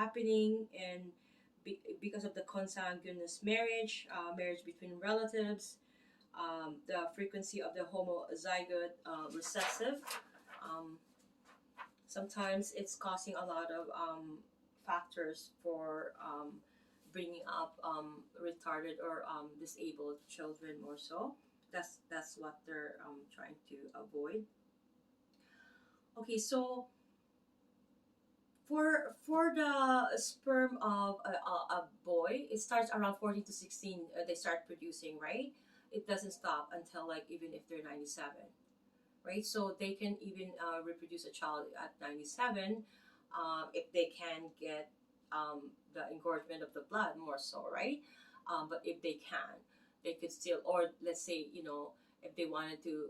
happening, and because of the consanguineous marriage, marriage between relatives, the frequency of the homozygote recessive. Um, Sometimes it's causing a lot of factors for bringing up retarded or disabled children more so. That's what they're trying to avoid. Okay, so for the sperm of a boy, it starts around 14 to 16. They start producing, right? It doesn't stop until like even if they're 97, right? So they can even reproduce a child at 97 if they can get the engorgement of the blood more so, right? But if they can, they could still, or let's say, if they wanted to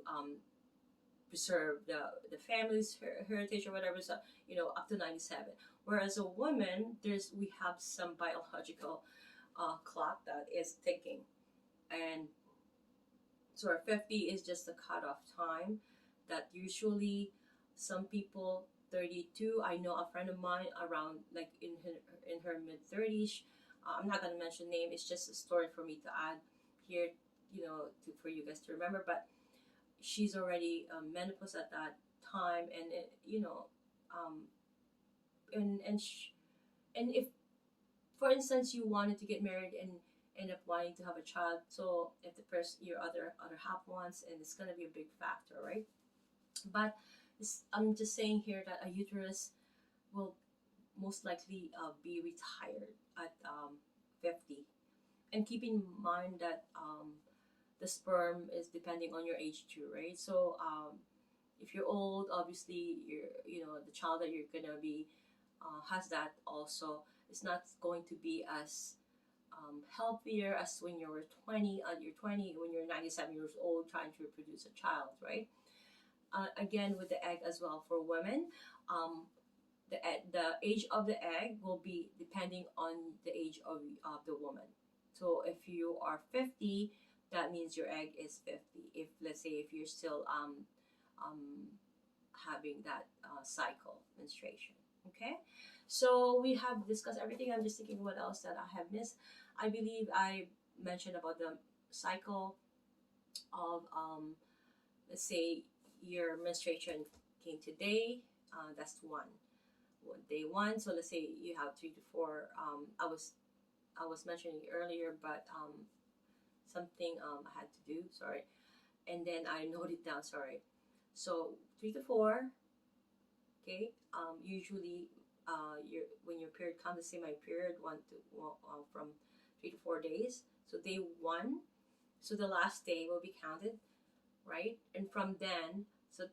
preserve the family's heritage or whatever, so up to 97. Whereas a woman, we have some biological clock that is ticking, and so our 50 is just the cutoff time that usually some people 32. I know a friend of mine around like in her mid 30s. I'm not gonna mention name. It's just a story for me to add here, for you guys to remember. But she's already menopause at that time, and um, and if, for instance, you wanted to get married and end up wanting to have a child, so if the person your other half wants, and it's gonna be a big factor, right? But I'm just saying here that a uterus will most likely be retired at 50. And keep in mind that the sperm is depending on your age too, right? So if you're old, obviously the child that you're gonna be has that also. It's not going to be as healthier as when you were 20. You're 20 when you're 97 years old trying to reproduce a child, right? Again, with the egg as well for women, um, the age of the egg will be depending on the age of the woman. So if you are 50, that means your egg is 50. If, let's say, if you're still um, having that cycle menstruation. Okay, so we have discussed everything. I'm just thinking what else that I have missed. I believe I mentioned about the cycle of let's say your menstruation came today. That's day one. So let's say you have 3 to 4. I was mentioning earlier, but something I had to do. Sorry, and then I noted down. Sorry. So 3 to 4. Okay. Usually, when your period comes, let's say my period from 3 to 4 days. So day one. So the last day will be counted, right? And from then, so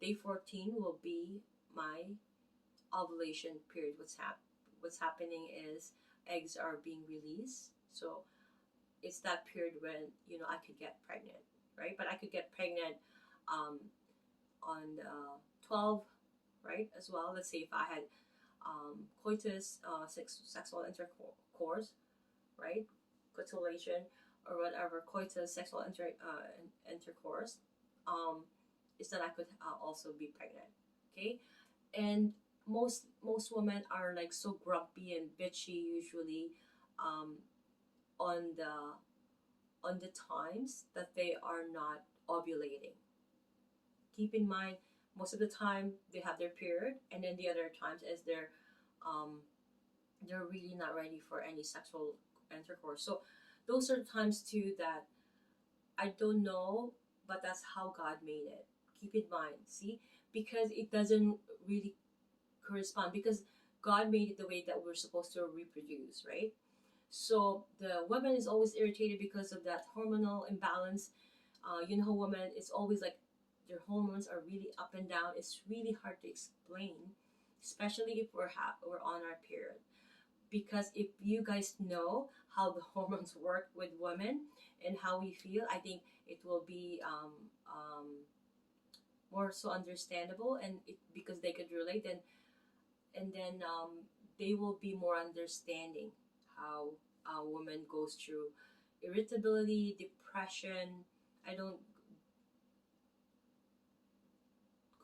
day 14 will be my ovulation period. What's happening is eggs are being released. So it's that period when I could get pregnant, right? But I could get pregnant um, on 12, right, as well. Let's say if I had coitus, sexual intercourse, right, cotillation or whatever, coitus, sexual intercourse, is that I could also be pregnant. Okay, and most women are like so grumpy and bitchy usually um, on the times that they are not ovulating. Keep in mind, most of the time they have their period, and then the other times is um, they're really not ready for any sexual intercourse. So those are the times too that I don't know, but that's how God made it. Keep in mind, see, because it doesn't really correspond, because God made it the way that we're supposed to reproduce, right? So the woman is always irritated because of that hormonal imbalance. Women, it's always like their hormones are really up and down. It's really hard to explain, especially if we're on our period. Because if you guys know how the hormones work with women and how we feel, I think it will be more so understandable, and because they could relate, and then they will be more understanding how a woman goes through irritability, depression. I don't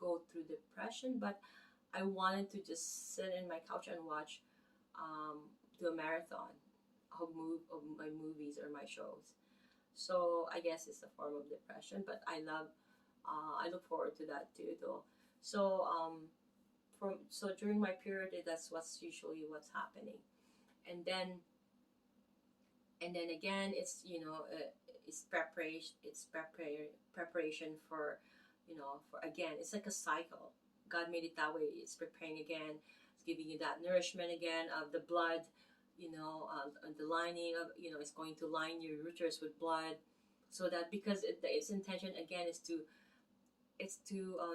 go through depression, but I wanted to just sit in my couch and watch do a marathon of my movies or my shows. So I guess it's a form of depression, but I look forward to that too, though. So so during my period, that's what's usually what's happening, and then again, it's it's preparation. It's preparation for, for again. It's like a cycle. God made it that way. It's preparing again. It's giving you that nourishment again of the blood. The lining of, it's going to line your uterus with blood, so that because its intention again is to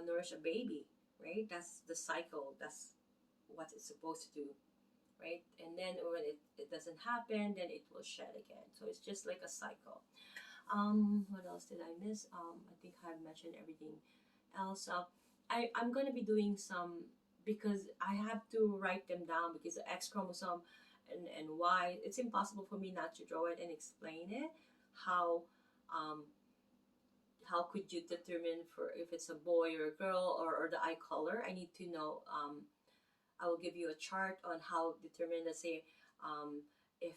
nourish a baby, right? That's the cycle. That's what it's supposed to do, right? And then when it doesn't happen, then it will shed again. So it's just like a cycle. What else did I miss? I think I've mentioned everything else. I'm gonna be doing some, because I have to write them down, because the X chromosome and Y, it's impossible for me not to draw it and explain it. How um, how could you determine for if it's a boy or a girl, or the eye color? I need to know. I will give you a chart on how determine, let's say, if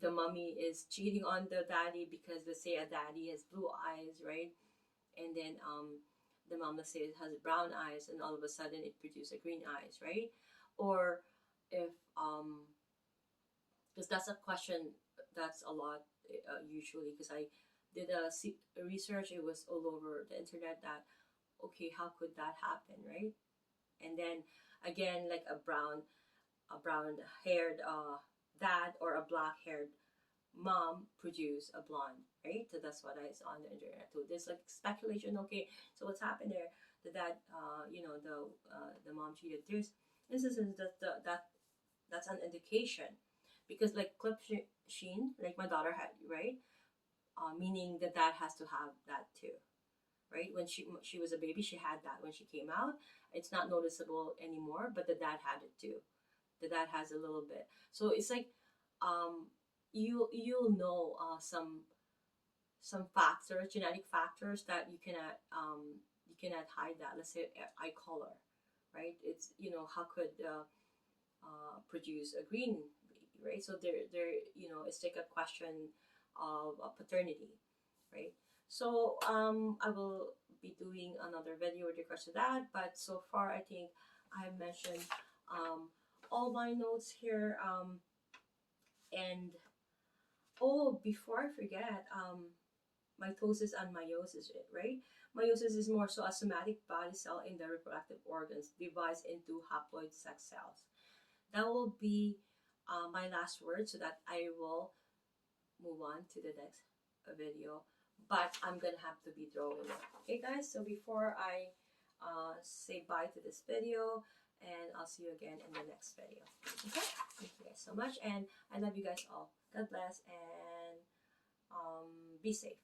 the mommy is cheating on the daddy, because let's say a daddy has blue eyes, right? And then the mom, let's say, it has brown eyes, and all of a sudden it produces a green eyes, right? Or if because that's a question that's a lot, usually, because I did a research. It was all over the internet that, okay, how could that happen, right? And then again, like a brown haired dad or a black haired mom produce a blonde, right? So that's what I saw on the internet too. There's like speculation. Okay, so what's happened there? The dad, the mom cheated. There's instances that's an indication, because like clip sheen, like my daughter had, right? Meaning the dad has to have that too, right? When she was a baby, she had that. When she came out, it's not noticeable anymore, but the dad had it too. The dad has a little bit. So it's like, um, you'll know some factors, genetic factors, that you cannot hide that. Let's say eye color, right? It's, how could produce a green baby, right? So it's like a question of paternity, right? So I will be doing another video with regards to that, but so far I think I mentioned all my notes here. And oh, before I forget, mitosis and meiosis, right? Meiosis is more so a somatic body cell in the reproductive organs divides into haploid sex cells. That will be my last word, so that I will move on to the next video. But I'm gonna have to be drawing it. Okay, guys. So before I say bye to this video, and I'll see you again in the next video. Okay. Thank you guys so much, and I love you guys all. God bless, and be safe.